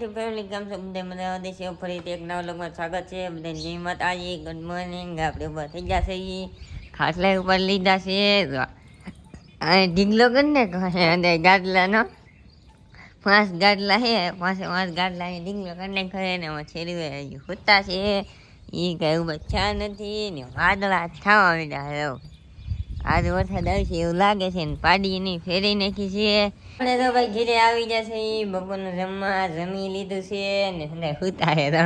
family કેમ છો બધા મજા આવે છે ફરીથી એક નવા લોગમાં સ્વાગત છે બધા જય માતાજી ગુડ મોર્નિંગ આપણે ઉભા થઈ ગયા છે ખાટલા ઉપર લીધા છે ઢીગલો કરીને અને ગાડલાનો 5 ગાડલા છે 5 ગાડલા ઢીગલો કરીને ખરે ને છેરી હોતા છે એ કઈ બચ્ચા નથી ને વાદળા થવા માંડ્યા આજ વરસાદ આવશે એવું લાગે છે ને પાડી નહીં ફેરી નાખી છે આપણે તો ભાઈ ઘીરે આવી જશે બપોરનું જમી લીધું છે ને હુતા હે તો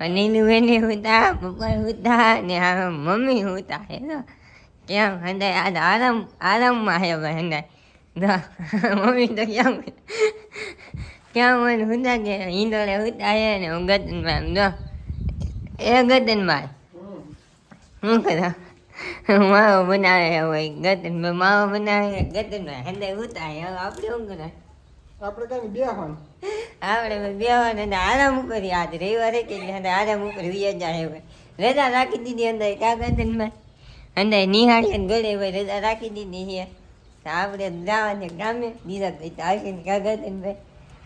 નીલું બેને હુતા પપ્પા હુતા ને મમ્મી હુતા હે તો કેમ હંદાય આજ આરામમાં હે ભાઈ હંદાય મમ્મી તો ક્યાં મને હુતા કે ઈંડોળે હુતા હે ને હું ગતનમાં એ ગતનમાં શું કરા માવો બનાવે હોય ગતન માવો બનાવે ગતન હંદે ઉતાય આપણે શું કરે આપણે કઈ બેહવાનું આપણે બેહવાનું આરામ કરી આજ રવિવારે કે આરામ ઉપર વિયા જાય હોય રજા રાખી દીધી અંદર કા ગતનમાં અંદર નિહાળી ને ગળે હોય રજા રાખી દીધી છે આપણે જવાને કામે બીજા કઈ આવશે ને કા ગતનભાઈ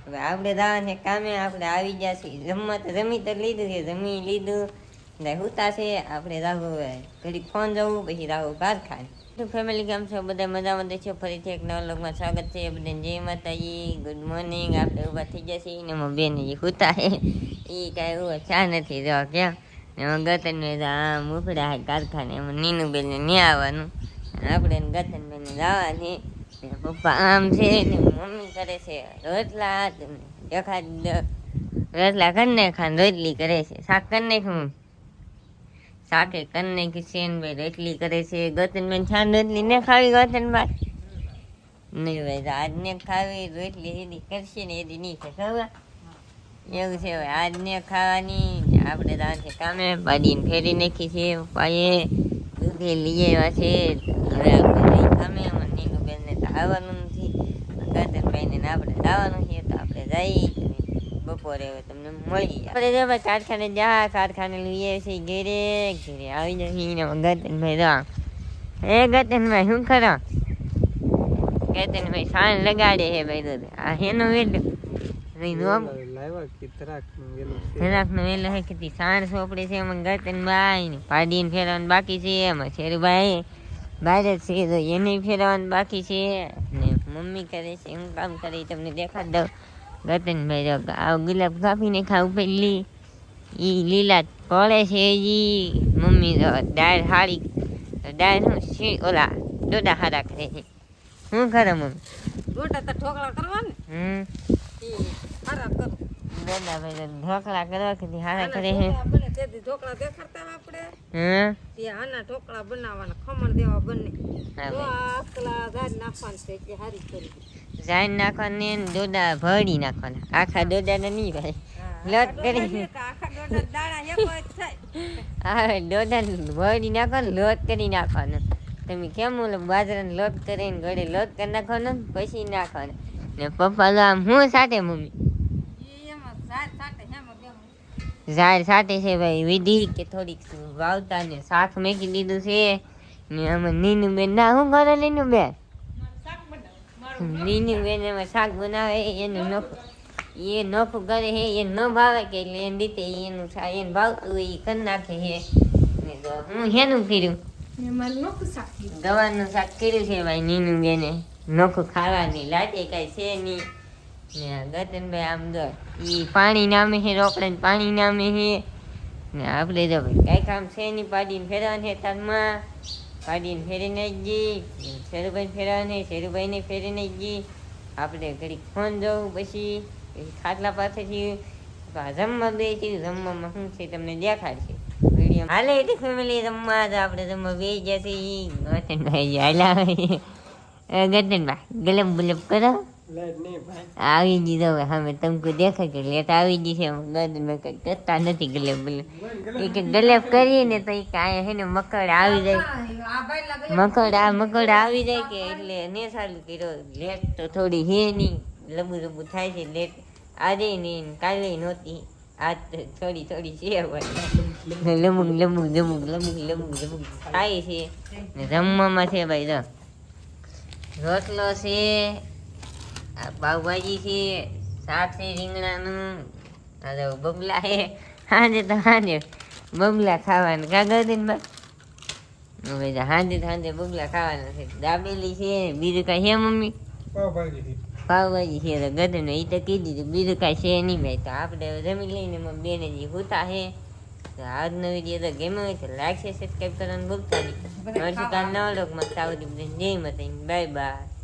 હવે આપણે જવાને કામે આપણે આવી ગયા છીએ જમવા તો જમી તો લીધું છે જમી લીધું હુતા છે આપણે રાહુ ઘડી ફોન જવું પછી રાહુ કારખાને ફેમિલી કેમ છો બધા મજામાં છે ફરીથી એક નવા લોગમાં સ્વાગત છે બધા જય માતાજી ગુડ મોર્નિંગ આપણે ઊભા થઈ ગયા છીએ ને એમાં બેન એ હુતા છે એ કાંઈ એવું ચા નથી જવા ક્યાં એમાં ગતનને આમ ઉપડ્યા છે કારખાને એમાં નીનું બેનને નહીં આવવાનું આપણે ગતનબેનને જવાની પપ્પા આમ છે ને મમ્મી કરે છે રોટલા રોટલા કરી નાખા રોટલી કરે છે શાક કરી નાખું શાકે કરીને કિશન ભાઈ રોટલી કરે છે ગતનબેન છાન રોટલી ને ખાવી ગતનભાઈ નહીં ભાઈ આજને ખાવી રોટલી એની કરશે ને એની નહીં છે ખબર એવું છે ભાઈ આજને ખાવાની આપણે ત્યાં છે કામે પાડીને ફેરી નાખી છે પપ્પાએ દૂધે લઈ આવ્યા છે હવે આપણે નહીં કામે નીનું બેનને તો આવવાનું નથી ગતનભાઈને આપણે જવાનું છે તો આપણે જઈ બપોરે તમને મળી જાય આપણે ભાઈ કારખાને જા કારખાને લઈએ છીએ ઘેરે ઘેરે આવી જશે ગતનભાઈ રા એ ગતનભાઈ શું ખરો ગતનભાઈ સાણ લગાડે છે ભાઈ તો આ હેનો વેલો જરાક નો વેલો હે કે સાણ સોપડે છે એમાં ગતનભાઈ ને પાડીને ફેરવાનું બાકી છે એમાં શેરુભાઈ બહાર જ છે તો એને ફેરવાનું બાકી છે ને મમ્મી કરે છે હું કામ કરે તમને દેખાડ દઉં ગતનભાઈ આ ગુલાબ કાપીને ખાવું પેલી એ લીલા પડે છે ઈ મમ્મી દાળ હારી દાળ શું ઓલા ડોડા હારા કરે છે શું કરે મમ્મી ડોડા તો ઢોકળા કરવા ને હારા કરો દાદાભાઈ ઢોકળા કરવા કે હારા કરે છે બને તેથી ઢોકળા દેખાડતા આપણે તે આના ઢોકળા બનાવવાના ખમણ દેવા બને તો આકલા ગાડ નાખવાનું છે કે હારી કરી જાન નાખવાને દોડા ભરી નાખવાના આખા દોડાને નહીં ભાઈ લોટ કરી હા દોડા ભરી નાખવાનું લોટ કરી નાખવાનો તમે કેમ ઓલો બાજરાનો લોટ કરીને ઘરે લોટ કરી નાખવાનો પછી નાખવાનો ને પપ્પા તો આમ હું સાથે મમ્મી ઝાડ સાથે છે ભાઈ વિધિ કે થોડીક વાવતા ને શાક મેકી દીધું છે ને આમાં નીનું બેન ના શું કરે નીનું બેન નીનું બેન એમાં શાક બનાવે એનું નખું એ નખું કરે છે એ ન ભાવે કે એટલે એને રીતે એનું એને ભાવતું હોય એ કરી નાખે છે ને તો હું હેનું કર્યું ગવાનું શાક કર્યું છે ભાઈ નીનું બેને નખું ખાવાની લાગે કાંઈ છે નહીં ને ગતનભાઈ આમ દો એ પાણી નામે છે રોકડે પાણી નામે છે ને આપણે જો ભાઈ કાંઈ કામ છે નહીં પાડીને ફેરવાનું છે તારમાં પાડીને ફેરી નાખી ગઈ શેરુભાઈ ફેરવાને શેરુભાઈને ફેરી નાખી ગઈ આપણે ઘડીક ફોન જવું પછી ખાટલા પાસેથી જમવા બે છે જમવામાં શું છે તમને દેખાડશે વિડીયો હાલે એટલે ફેમિલી રમવા જ આપણે જમવા બે જશે ગતનભાઈ હાલા ગતનભાઈ ગલમ બલબ કરો આવી ગઈ તો હવે તમને દેખાય કે લેટ આવી ગઈ છે ગતનભાઈ કઈ કરતા નથી ગલેબ બલબ એ કે ગલેબ કરીએ ને તો એ કાંઈ હે ને મકડ આવી જાય મકડ આવી જાય કે એટલે ને સારું કર્યો લેટ તો થોડી હે નહીં લબુ લબુ થાય છે લેટ આજે નહીં કાલે નહોતી આજ થોડી થોડી છે લમુક લમુક લમુક લમુક લમુક લમુક થાય છે ને જમવામાં છે ભાઈ તો રોટલો છે પાવભાજી છે શાક છે રીંગણાનું હાલો બબલા હે હાંજે તો હાંજે બબલા ખાવાના કાગળ દે ને હવે હાંજે બબલા ખાવાના છે દાબેલી છે બીજું કાંઈ છે મમ્મી પાવભાજી છે તો ગધને એ તો કીધી દીધું બીજું કાંઈ છે નહીં ભાઈ તો આપણે જમી લઈને બેને જે હુતા છે તો આજનો વિડીયો તો ગમ્યો હોય તો લાઈક છે સબસ્ક્રાઈબ કરવાનું ભૂલતા નહીં મળશું કાલ નવા લોકમાં સાઉદી જય માતા બાય બાય